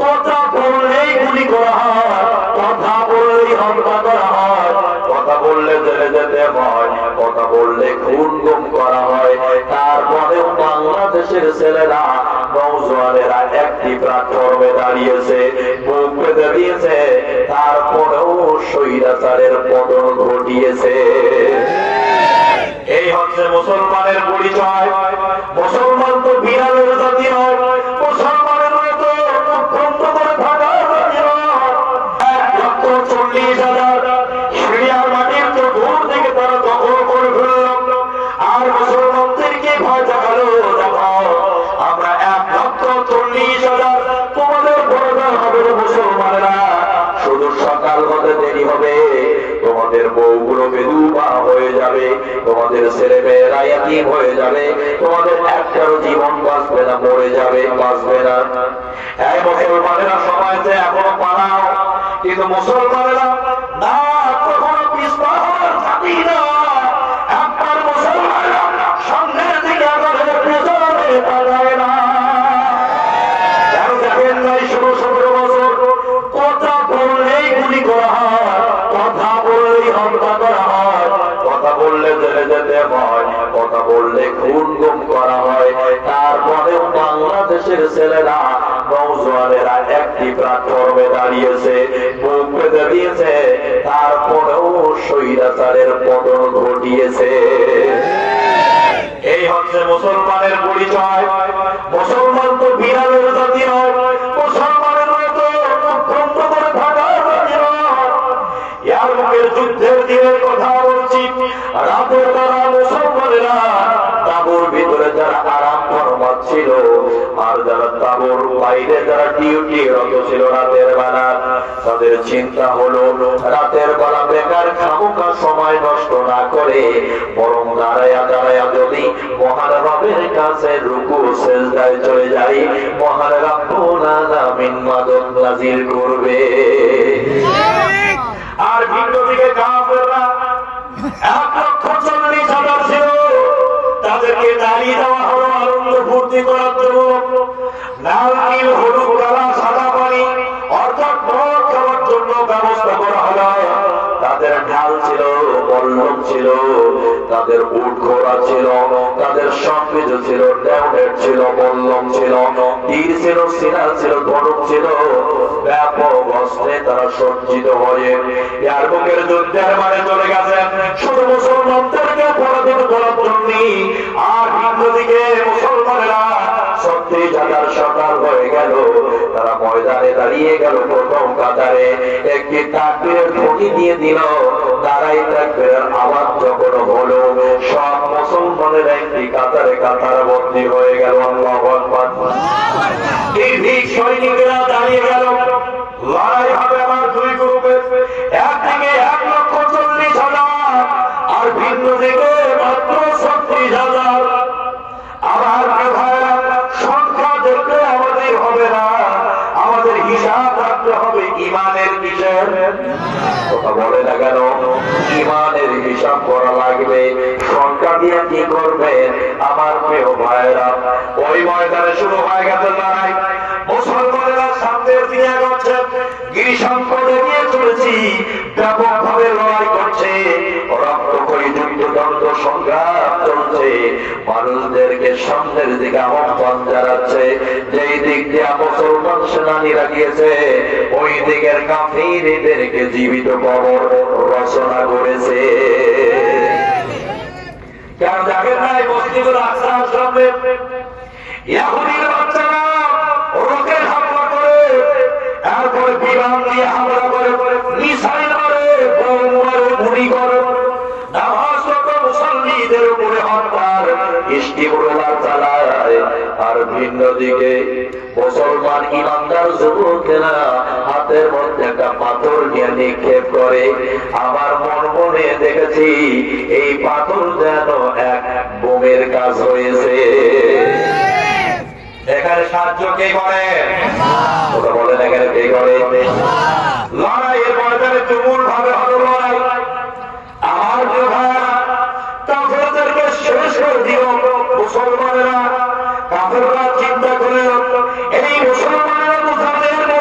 কথা বললেই গুলি করা হয়, কথা বললেই হত্যা করা হয়, কথা বললে জেলে যেতে হয়, কথা বললে খুন গুম করা হয়। তারপরেও বাংলাদেশের ছেলেরা নওজোয়ানেরা একটি প্ল্যাটফর্মে দাঁড়িয়েছে, বুক পেতে দিয়েছে, তারপরেও স্বৈরাচারের পতন ঘটিয়েছে। এই হচ্ছে মুসলমানের পরিচয়। মুসলমান তো বিড়ালের জাতি নয়, মুসলমানের মতো মুখবন্ধ করে থাকার জাতি নয়। 1,40,000 সিরিয়ার মাটির তো দূর থেকে তারা দখল করে ফেলল, আর মুসলমানদেরকে ভয় দেখালো, দেখো আমরা 1,40,000 তোমাদের প্রয়োজন হবে না মুসলমানেরা, শুধু সকাল হতে দেরি হবে, তোমাদের বউগুলো বেদুবা হয়ে যাবে, তোমাদের ছেলে মেয়েরা ইয়াতীম হয়ে যাবে, তোমাদের একটারও জীবন বাঁচবে না, মরে যাবে, বাঁচবে না। এই মুসলমানেরা সবাইতে এখনো পালাও, কিন্তু মুসলমানেরা না, কখনো পিছপা হওয়ার জাতি না। একবার মুসলমানেরা সামনের দিকে আগালে পেছনে পালায় না। দেখেন নাই 16-17 বছর কথা বললেই গুলি করা হয়, কথা বললেই হত্যা করা হয়, কথা বললে জেলে যেতে হয়, কথা বললে খুন গুম করা হয়। তারপরেও বাংলাদেশের ছেলেরা নওজোয়ানেরা একটি প্ল্যাটফর্মে দাঁড়িয়েছে, বুক পেতে দিয়েছে, তারপরেও স্বৈরাচারের পতন ঘটিয়েছে। এই হচ্ছে মুসলমানের পরিচয়। মুসলমান তো বিড়ালের জাতি নয়, মুসলমানের মতো মুখবন্ধ করে থাকার জাতি নয়। ইয়ারমুকের যুদ্ধের দিনের কথা বলছি, রাতের বেলা মুসলমানেরা তাঁবুর ভিতরে যারা আরাম ফরমাচ্ছিল, আর যারা তাঁবুর বাইরে যারা ডিউটিরত ছিল রাতের বেলা, তাদের চিন্তা হলো রাতের বেলা বেকার খামোখা সময় নষ্ট না করে বরং দাঁড়ায়া দাঁড়ায়া যদি মহান রবের কাছে রুকু সেজদায় চলে যাই, মহান রব্বুল আলামিন মাদদ নাজিল করবে। আর ভিন্ন দিকে কাফেররা 1,40,000 ছিল, তাদেরকে দাঁড়িয়ে দেওয়া হলো আনন্দ ফুর্তি করার জন্য। লাল নীল হলুদ কালা সাদা পানি অর্থাৎ মদ খাওয়ার জন্য ব্যবস্থা করা হলো। তাদের ঢাল ছিল, বল্লম ছিল, তাদের উট ঘোড়া ছিল, তাদের সবকিছু ছিল, ডেউনেট ছিল, বল্লম ছিল, তীর ছিল, সিনা ছিল, ধনুক ছিল, ব্যাপক অস্ত্রে তারা সজ্জিত হয়ে ইয়ারমুকের যুদ্ধের মাঠে চলে গেছেন শুধু মুসলমানদেরকে পরাজিত করার জন্য। আর অন্যদিকে মুসলমানেরা 36,000 সকাল হয়ে গেল, তারা ময়দানে দাঁড়িয়ে গেল প্রথম কাতারে, একটি তাকবীরের ধ্বনি দিয়ে দিল। দাঁড়াই তাকবীরের আওয়াজ যখন হলো, সব মুসলমানের একটি কাতারে কাতারবন্দী হয়ে গেল। আল্লাহু আকবার। নির্ভীক সৈনিকেরা দাঁড়িয়ে গেল। লড়াই হবে আমার দুই গ্রুপে, একদিকে 1,40,000 আর ভিন্ন দিকে মাত্র 36,000। আমার সংখ্যা দেখলে আমাদের হবে না, আমাদের হিসাব রাখতে হবে ইমানের কিসের কথা বলে না কেন, ইমানের হিসাব করা লাগবে। সংখ্যা দিয়ে কি করবেন আমার প্রিয় ভাইরা? ওই ময়দানে শুরু হয়ে গেছে লড়াই। মুসলমানেরা সামনের দিকে এগোচ্ছে, গিরিশঙ্করে নিয়ে চলেছি, ব্যাপকভাবে লড়াই করছে, রক্তক্ষয়ী যুদ্ধদ্বন্দ্ব সংগ্রাম চলছে। মানুষদেরকে সামনের দিকে আহ্বান জানাচ্ছে। যেই দিক দিয়ে মুসলমান সেনানীরা গিয়েছে, ওই দিকের কাফিরদেরকে জীবিত কবর রচনা করেছে। কেন দেখেন নাই মসজিদুল আকসার সামনে ইহুদির বাচ্চারা রকেট হামলা করে, তারপরে বিমান দিয়ে হামলা করে, মিসাইল মারে, বোম মারে, গুলি করে, নামাজরত মুসল্লিদের উপরে হত্যার ইস্তিগফার চালায়। আর ভিন্ন দিকে মুসলমান ইমানদার যুবকেরা হাতের মধ্যে একটা পাথর নিয়ে নিক্ষেপ করে। আমার মন মনে দেখেছি এই পাথর যেন এক বোমের কাজ হয়েছে। এখানে সাহায্য কে করে? ওটা বলেন এখানে কে করে? লড়াইয়ের ময়দানে তুমুল ভাবে হলো লড়াই। আমার ভাইরা কাফেরদেরকে শেষ করে দিল মুসলমানেরা। কাফেররা চিন্তা করে এই মুসলমানেরা মুসলমানদের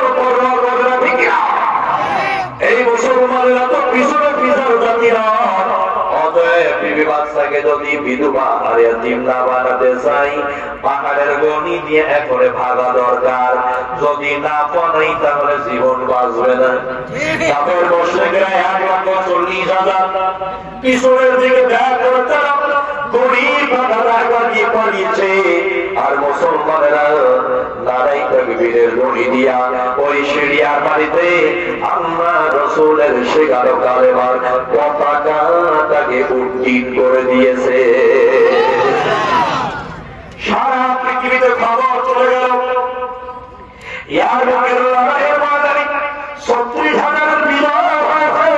মেয়েটাকে যদি বিধবা আর এতিম না বানাতে চাই, পাহাড়ের গনি দিয়ে একরে ভাগা দরকার। যদি না বানাই তাহলে জীবন বাঁচবে না। তারপর বসে গেলে 1,40,000 পিছনের দিকে দেখা করতে গরিব বাগানে পালিয়েছে। আর মুসলমানেরা নারাই তাকবীরের গনি দিয়া ওই সিরিয়ার বাড়িতে আল্লাহ রাসূলের শেখানো কালেমার পতাকাটাকে উড্ডীন করে দিয়েছে। সারা পৃথিবীতে খবর চলে গেল ইয়ারমুকের লড়াইয়ের ময়দানে 36,000 বিজয় হয়েছে,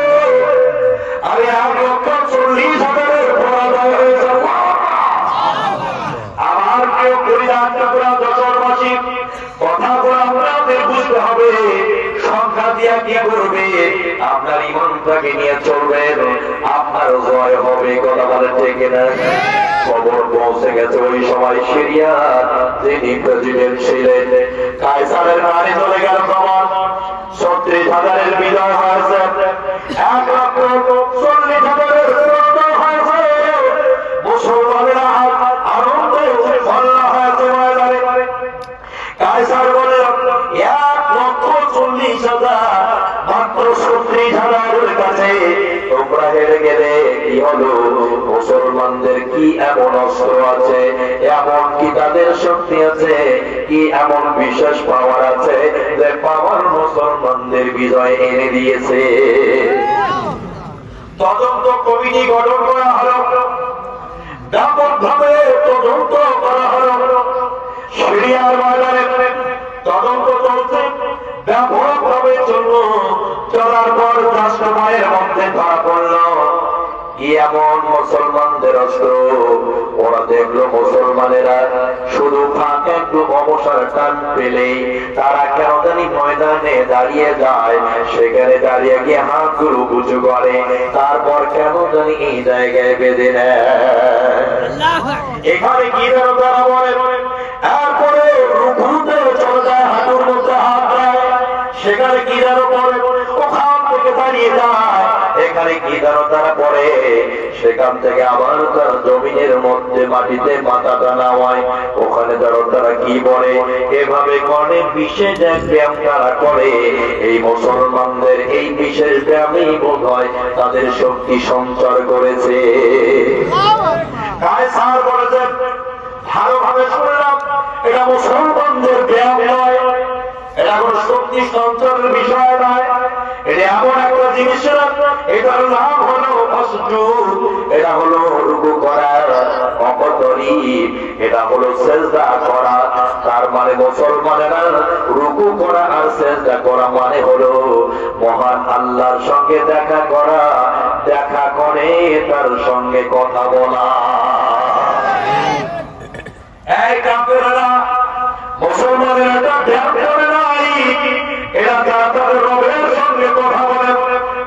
আর 1,40,000 পরাজয় হয়েছে। আমার কেউ পরিধান করা যশোরবাসী কথাগুলো আপনাদের বুঝতে হবে। সংখ্যা দিয়া কি করবে? আপনার ইমানটাকে নিয়ে চলবেন, আপনার জয় হবে। কথা বলে ঠিক না? খবর পৌঁছে গেছে ওই সময় সিরিয়ার যিনি প্রেসিডেন্ট ছিলেন কায়সারের বাড়ি চলে গেল খবর 36,000 বিজয় হয়েছে, 1,40,000 পরাজয় হয়েছে। মুসলমানেরা আনন্দে উৎফুল্ল হয়েছে ময়দানে। কায়সার বলে 1,40,000 মাত্র 36,000 কাছে তোমরা হেরে গেলে কি হলো? মুসলমানদের কি এমন অস্ত্র আছে, এমন কি তাদের শক্তি আছে, কি এমন বিশেষ পাওয়ার আছে যে পাওয়ার মুসলমানদের বিজয় এনে দিয়েছে? তদন্ত কমিটি গঠন করা হলো, ব্যাপকভাবে তদন্ত করা হলো। সিরিয়ার ময়দানে তদন্ত চলছে, ব্যাপকভাবে চলার পর রাষ্ট্রময়ের মধ্যে ধরা পড়ল কি এমন মুসলমানদের অস্ত্র। ওরা দেখলো মুসলমানেরা শুধু ফাঁকে একটু অবসর টান পেলেই তারা কেন জানি ময়দানে দাঁড়িয়ে যায়, সেখানে দাঁড়িয়ে গিয়ে হাতগুলো উঁচু করে, তারপর কেন জানি এই জায়গায় বেঁধে নেয়। এখানে কি যেন তারা বলে, এরপরে রুকুতে চলে যায়, হাঁটুর মধ্যে হাত দেয়, সেখানে কি যেন পরে ওখান থেকে দাঁড়িয়ে যায়, এখানে কি যেন তারা পরে, সেখান থেকে আবার তার জমিনের মধ্যে মাটিতে মাথাটা নামায়, ওখানে ধরো তারা কি বলে, এভাবে করে বিশেষ এক ব্যায়াম তারা করে। এই মুসলমানদের এই বিশেষ ব্যায়ামই বোধ হয় তাদের শক্তি সঞ্চার করেছে। কায়সার বলেছেন, ভালোভাবে শুনলাম, এটা মুসলমানদের ব্যায়াম নয়, এটা কোন শক্তি সঞ্চারের বিষয় নয়, এটা এমন একটা জিনিস, এটার নাম হলো অসুযোগ, এটা হলো রুকু করা, অকতরি, এটা হলো সেজদা করা। তার মানে মুসলমানেরা রুকু করা আর সেজদা করা মানে হলো মহান আল্লাহর সঙ্গে দেখা করা, দেখা করে তার সঙ্গে কথা বলা। এই কাফেররা মুসলমানেরা এটা ব্যায়াম করে নাই, এরা তাদের রবের সঙ্গে কথা বলে,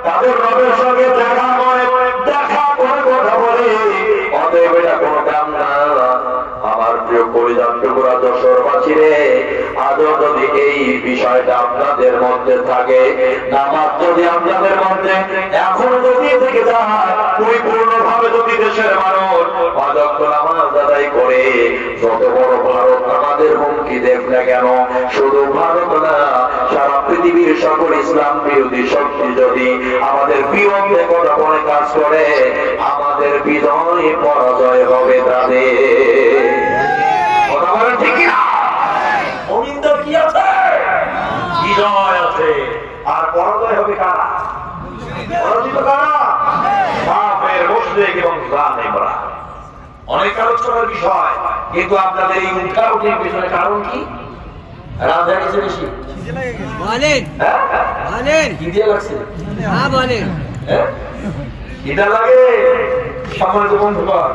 তাদের রবের সঙ্গে দেখা করে, দেখা করে কথা বলে। অতএব এটা কোনো কাম না। আমার প্রিয় পরিজন টুকুরা যশোরবাসী রে, আজও যদি এই বিষয়টা আপনাদের মধ্যে থাকে, নামাজ যদি আপনাদের মধ্যে এখন যদি থেকে যায়, পরিপূর্ণভাবে যদি দেশের মানুষ অযক্ত নামাজ আদায় করে, যত বড় ভারত আমাদের হুমকি দেখ না কেন, শুধু ভারত না, সারা পৃথিবীর সকল ইসলাম বিরোধী শক্তি যদি আমাদের বিরুদ্ধে কথা বলে কাজ করে, আমাদের বিজয় পরাজয় হবে তাদের। কথা বলেন ঠিক না? অমিন্দের কি আছে? বিজয় আছে। আর পরাজয় হবে কারা? পরাজিত কারা? কাফের, মুশরিক এবং জালেমরা। অনেক আলোচনার বিষয়, কিন্তু আপনাদের এই উঠাউঠির পিছনে কারণ কি? রাজধানী বেশি বলেন, বলেন কি দিয়ে লাগছে? হ্যাঁ বলেন, এটা লাগে। সম্মানিত বন্ধুগণ,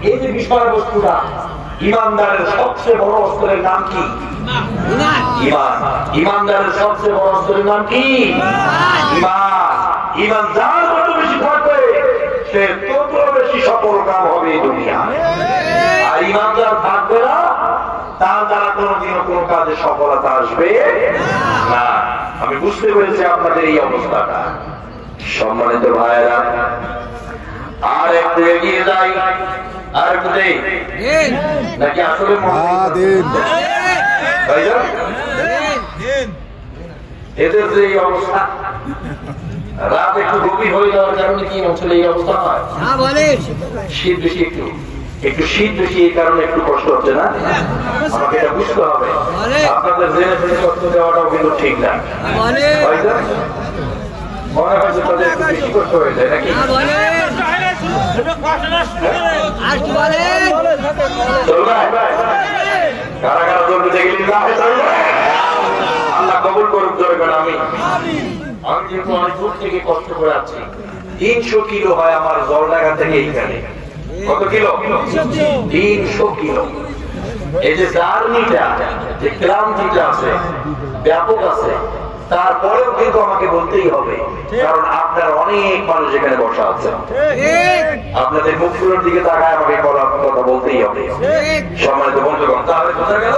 এই যে বিষয়বস্তুটা, ইমানদারের সবচেয়ে বড় অস্ত্রের নাম কি? ইমান। ইমানদারের সবচেয়ে বড় অস্ত্রের নাম কি? ইমান। ইমান যার যত বেশি থাকবে, সে তত বেশি সফল কাম হবে এই দুনিয়ায়। আর ইমানদার থাকবে না, তার দ্বারা কোনদিনও কোন কাজে সফলতা আসবে না। আমি বুঝতে পেরেছি আপনাদের এই অবস্থাটা। সম্মানিত ভাইয়েরা, আর একটু এগিয়ে যাই, আর একটু দেই নাকি আসলে এদের যে এই অবস্থা, রাত একটু গভীর হয়ে যাওয়ার কারণে কি অঞ্চলে এই অবস্থা হয়? শীত বেশি, একটু শীত বেশি, এই কারণে একটু কষ্ট হচ্ছে না? আমাকে এটা বুঝতে হবে। আপনাদের জেনে শুনে কষ্ট দেওয়াটাও কিন্তু ঠিক না। মনে হয় যে তাদের একটু বেশি কষ্ট হয়ে যায় নাকি? কারা কারা চলতে গেলে আল্লাহ কবুল করুক। জোরে আমি যেহেতু অনেক দূর থেকে কষ্ট করে আছি, 300 কিলো হয় আমার জলডাঙ্গা থেকে এইখানে। কত কিলো? 300 কিলো। এই যে জার্নিটা, যে ক্লান্তিটা আছে, ব্যাপক আছে, তারপরেও কিন্তু আমাকে বলতেই হবে, কারণ আপনার অনেক মানুষ এখানে বসা আছে। আপনাদের মুখগুলোর দিকে তাকায় আমাকে কথা বলতেই হবে। সম্মানিত বন্ধুগণ, তাহলে বোঝা গেল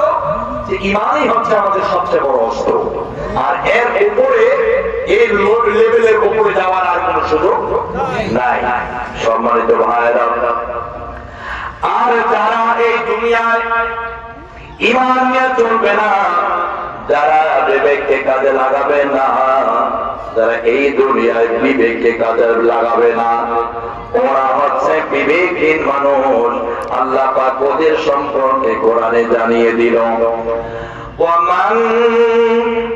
যে ঈমানই হচ্ছে আমাদের সবচেয়ে বড় অস্ত্র, আর এর উপরে, এই লেভেলের উপরে যাওয়ার আর কোনো সুযোগ নাই। সম্মানিত ভাইরা, আর যারা এই দুনিয়ায় ঈমান নিয়ে চলবে না, যারা বিবেককে কাজে লাগাবে না, যারা এই দুনিয়ায় বিবেককে কাজে লাগাবে না, ওরা হচ্ছে বিবেকহীন মানুষ। আল্লাহ পাক ওদের সম্পর্কে কোরআনে জানিয়ে দিল, وَمَنْ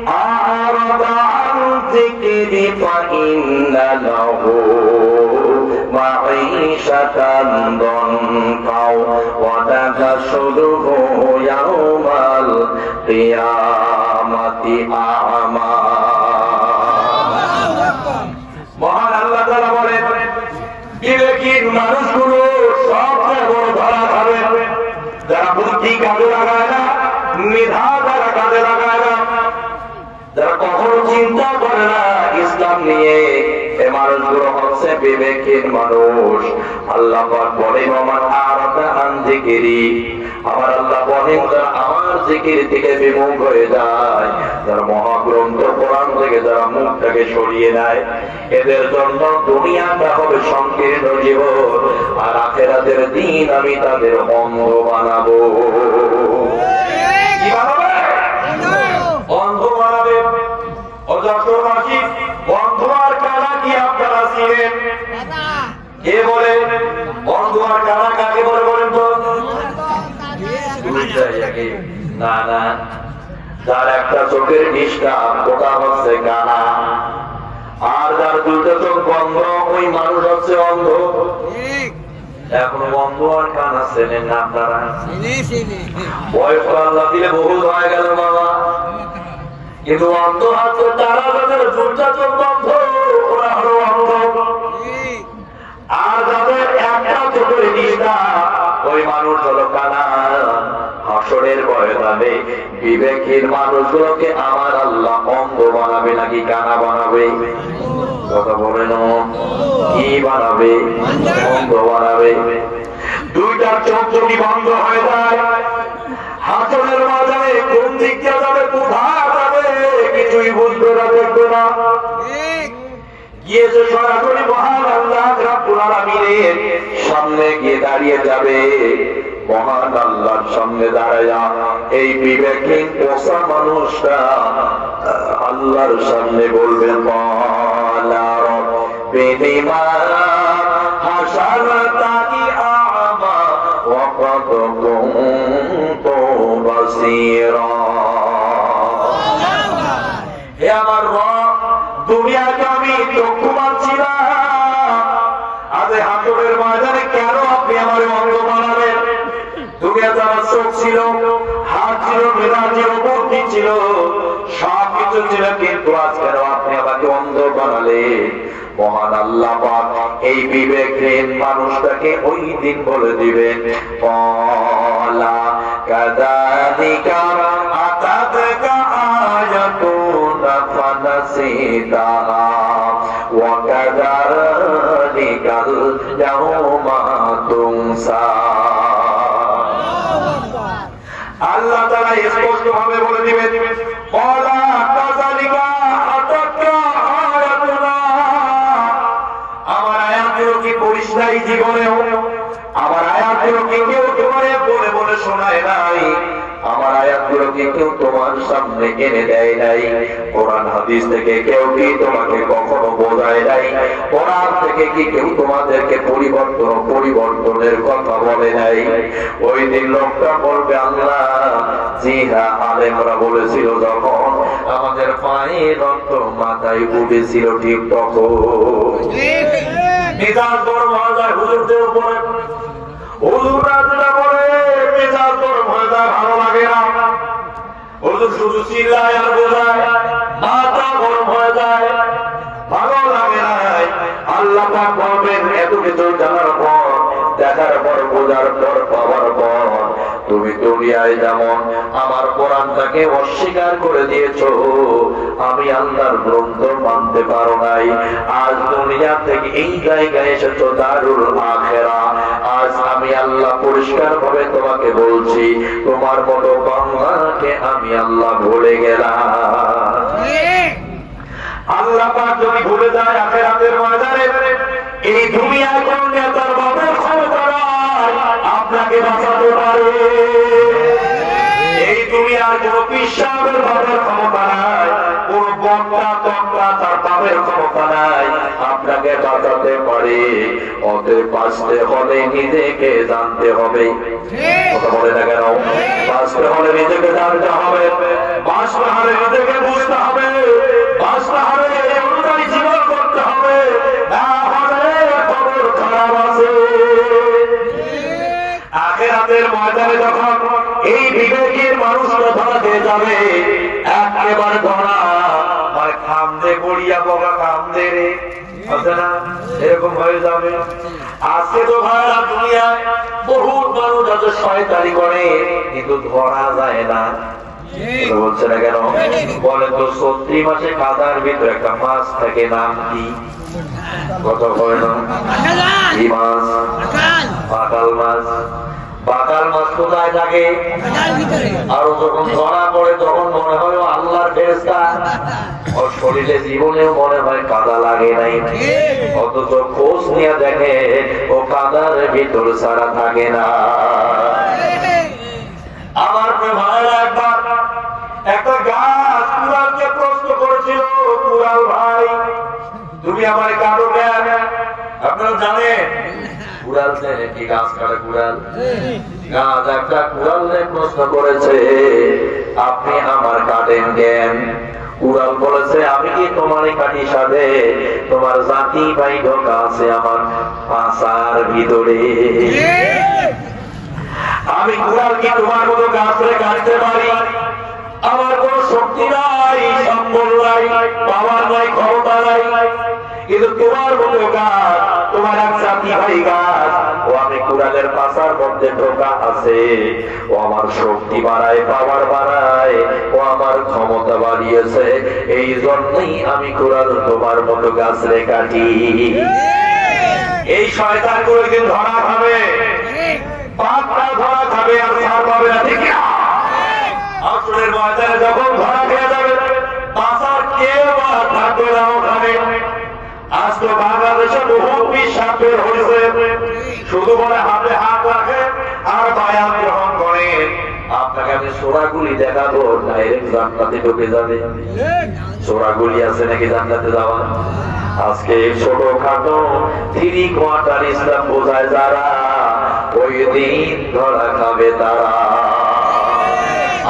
أَعْرَضَ عَنْ ذِكْرِي فَإِنَّ لَهُ مَعِيشَةً ضَنكًا وَنَحْشُرُهُ يَوْمَ الْقِيَامَةِ أَعْمَى। মহান আল্লাহ তাআলা বলেন, বিবেকহীন মানুষগুলো সবচেয়ে বড় ধরা খাবে যারা বুদ্ধি কাজে লাগায় না, মেধা যারা কাজে লাগায় না, যারা কখনো চিন্তা করে না ইসলাম নিয়ে, এই মানুষগুলো হচ্ছে বিবেকহীন মানুষ। আল্লাহ পাক বলেন, ওমান আরাদা আন যিকরি, আমার আল্লাহ বলেন যারা আমার জিকির থেকে বিমুখ হয়ে যায়, যারা মহাগ্রন্থ কোরআন থেকে যারা মুখটাকে সরিয়ে নেয়, এদের জন্য দুনিয়াটা হবে সংকীর্ণ জীবন, আর আখিরাতের দিন আমি তাদের অন্ধ বানাবো। কি বানাবে? অন্ধ বানাবে। অজাতবাসী অন্ধ আর কানা কি আপনারা চিনেন? কে বলে অন্ধ আর কানা কাকে বলে বলেন তো? না না, যার একটা চোখের ডিস্টার্ব ওটা হচ্ছে কানা, আর যার দুটো চোখ বন্ধ ওই মানুষ হচ্ছে অন্ধ। এখন বন্ধ আর কানা চেনেন না আপনারা? বয়স আল্লাহ দিলে বহু হয়ে গেল বাবা, কিন্তু অন্ধ হচ্ছে তারা যাদের দুটা চোখ বন্ধ, ওরা হলো অন্ধ। আর যাদের একটা চোখের ডিস্টার্ব ওই মানুষ হলো কানা। হাসরের ময়দানে বিবেকহীন মানুষগুলোকে আমার আল্লাহ অন্ধ বানাবে নাকি কানা বানাবে? কথা বলে না, কি বানাবে? অন্ধ বানাবে। দুইটা চোখ যদি বন্ধ হয়ে যায়, হাসরের ময়দানে কোন দিক দিয়ে যাবে, কোথায় যাবে কিছুই বুঝবে না, দেখবে না। গিয়েছে সরাসরি মহান আল্লাহ রাব্বুল আলামিনের সামনে গিয়ে দাঁড়িয়ে যাবে। মহান আল্লাহর সামনে দাঁড়ায়া এই বিবেকহীন পোষা মানুষটা আল্লাহর সামনে বলবে, ক্বালা রাব্বি মা হাশারতানি আ'মা ওয়া ক্বাদ কুনতু বাসীরা। হে আমার রব, দুনিয়াতে আমি চক্ষু পাচ্ছি না, আজ হাসরের ময়দানে কেন আপনি আমার অন্ধ বানাবেন? দুনিয়াতে আমার চোখ ছিল, হাত ছিল, মেধা ছিল, বুদ্ধি ছিল, সব কিছু ছিল, কিন্তু আজ কেন আপনি আমাকে অন্ধ বানালেন? মহান আল্লাহ পাক এই বিবেকহীন মানুষটাকে ওই দিন বলে দিবেন, ক্বালা কাযালিকা আতাতকা আয়াতুনা ফানাসিতাহা ওয়া কাযালিকাল ইয়াওমা তুনসা। আল্লাহ তাআলা স্পষ্ট ভাবে বলে দিবেন, ক্বালা কাযালিকা আতাতকা আয়াতুনা, আমার আয়াতগুলো কি পরিষ্কারই সামনে এনে দেয় নাই? কোরআন হাদিস থেকে কেউ কি তোমাকে কখনো বোঝায় নাই? কোরআন থেকে কি কেউ তোমাদেরকে পরিবর্তনের কথা বলে নাই? ওই দিন লোকটা বলবে আল্লাহ জি হ্যাঁ, আলেমরা বলেছিল যখন আমাদের পায়ে রক্ত মাথায় উঠেছিল ঠিক তখন। মেজাজ গরম হয়ে যায় হুজুরদের উপরে, হুজুররা যেটা বলে মেজাজ গরম হয়ে যায়, ভালো লাগে না। হুজুর শুধু চিল্লায় আর বোঝায়, মাথা গরম হয়ে যায়, ভালো লাগে না। আল্লাহ পাক বলবেন এত কিছু জানার পর, দেখার পর, বোঝার পর, পাওয়ার পর তুমি দুনিয়ায় যেমন আমার কোরআনটাকে অস্বীকার করে দিয়েছো, আমি আল্লাহর গ্রন্থ মানতে পারো নাই। আজ দুনিয়া থেকে এই জায়গায় এসেছো দারুল আখিরা। আজ আমি আল্লাহ পরিষ্কার ভাবে তোমাকে বলছি, তোমার মতো বান্দাকে আমি আল্লাহ ভুলে গেলাম। আল্লাহ পাক যদি ভুলে যায় আখিরাতের ময়দানে, এই দুনিয়ায় কোন নেতার বাপের ক্ষমতা নাই আপনাকে বাঁচাতে পারে। এই দুনিয়ার কোন পিসাবের বাপের ক্ষমতা নাই, কোন বক্তা তক্তা তার বাপের ক্ষমতা নাই আপনাকে বাঁচাতে পারে। অতএব বাঁচতে হলে নিজেকে জানতে হবে। কথা বলে না কেন? বাঁচতে হলে নিজেকে জানতে হবে, বাঁচতে হলে নিজেকে বুঝতে হবে, বাঁচতে হলে অনুযায়ী জীবন করতে হবে, না হলে খবর খারাপ আছে। আখিরাতের ময়দানে যখন এই বিবেকের মানুষটা ধরা দিয়ে যাবে, একেবারে ধরা মানে খামদে গড়িয়া বগা খামদে রে আছে না, এরকম হয়ে যাবে। আজকে তো ভাইরা দুনিয়ায় বহুত মানুষ আছে শয়তানি করে, কিন্তু ধরা যায় না। বলছে না কেন? বলেন তো ৩৬ মাসে কাদার ভিতরে একটা মাছ থাকে, নাম কি? কথা বলে না? কি মাছ? পাকাল মাছ। পাকাল মাছ কোথায় থাকে? আর যখন ধরা পড়ে তখন মনে হয় আল্লাহর ফেরেশতা, ওর শরীরে জীবনেও মনে হয় কাদা লাগে নাই, অথচ খোঁজ নিয়ে দেখে ও কাদার ভিতর ছাড়া থাকে না। আমার ভাইরা একবার একটা গাছ কুড়ালকে প্রশ্ন করেছিল, কুড়াল ভাই তুমি আমার কাটো কেন? আপনারা জানেন কুড়াল কি গাছ কাটে? কুড়াল গাছ একটা কুড়ালে প্রশ্ন করেছে আপনি আমার কাটেন কেন? কুড়াল বলেছে আমি কি তোমারই কাটি সাথে? তোমার জাতি ভাই ঢোকা আছে আমার পাছার ভিতরে। আমি কুড়াল কি তোমার মতো গাছরে কাটতে পারি? আমার কোন শক্তি নাই, সম্বল নাই, পাওয়ার নাই, ক্ষমতা নাই, কিন্তু তোমার মতো গাছ, তোমার এক জাতি ভাই গাছ, ও আমি কুড়ালের পাছার মধ্যে ঢোকা আছে, ও আমার শক্তি বাড়ায়, পাওয়ার বাড়ায়, ও আমার ক্ষমতা বাড়িয়েছে, এই জন্যই আমি কুড়াল তোমার মতো গাছরে কাটি। এই শয়তান কোনদিন ধরা খাবে, পাকটা ধরা খাবে, আর ছাড় পাবে না, ঠিক না? আসরের ময়দানে যখন ধরা খেয়ে যাবে, পাছার কেউ আর থাকবে না ওখানে। আজ তো বাংলাদেশে বহু বিশ্বাস বের হয়েছে, শুধু বলে হাতে হাত রাখে আর বায়াত গ্রহণ করে। আপনাকে আমি সোরাগুলি দেখাবো, ডাইরেক্ট জান্নাতে ঢুকে যাবে। সোরাগুলি আছে নাকি জান্নাতে যাওয়া? আজকে ছোটখাটো 3 কোয়ার্টার ইসলাম বোঝায় যারা, ওই দিন ধরা খাবে তারা।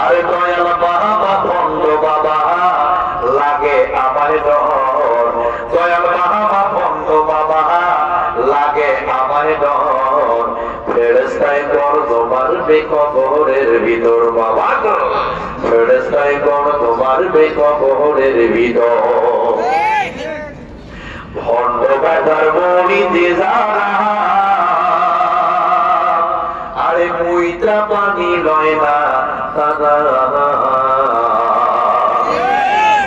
আরে দয়াল বাবা বন্ধ বাবা লাগে আমায় ডর, দয়াল বাবা বন্ধ বাবা লাগে আমায় ডর, ফেরেশতায় গর্দ মারবে কবরের ভিতর বাবা গো, ফেরেশতায় গর্দ মারবে কবরের ভিতর। ভণ্ড বেদার মরিতে যারা, আরে মুইতা পানি লয় না তারা,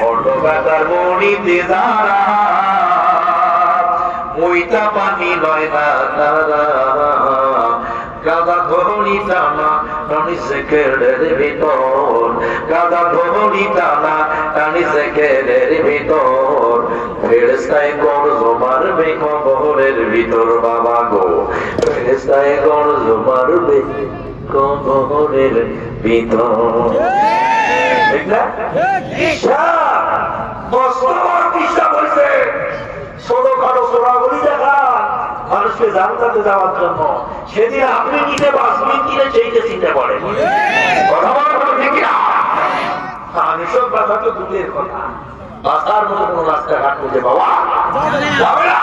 ভণ্ড বেদার মরিতে যারা, মুইতা পানি লয় না তারা, গাদা ধরি টানা টানি সেকেন্ডের ভিতর, গাদা ধরি টানা টানি সেকেন্ডের ভিতর, ফেরেশতায় গর্জ মারবে কবরের ভিতর বাবা গো, ফেরেশতায় গর্জ মারবে কবরের ভিতর। ঠিক না? ছোটখাটো চোরাগুলি দেখা মানুষকে জান্নাতে যাওয়ার জন্য, সেদিন আপনি কিনে বাঁচবেন কিনে সেইটা চিন্তা করেন। কথা বলবো ঠিক না? এসব কথা তো দূরের কথা, বাঁচার মতো কোনো রাস্তাঘাট খুঁজে পাওয়া যাবে না।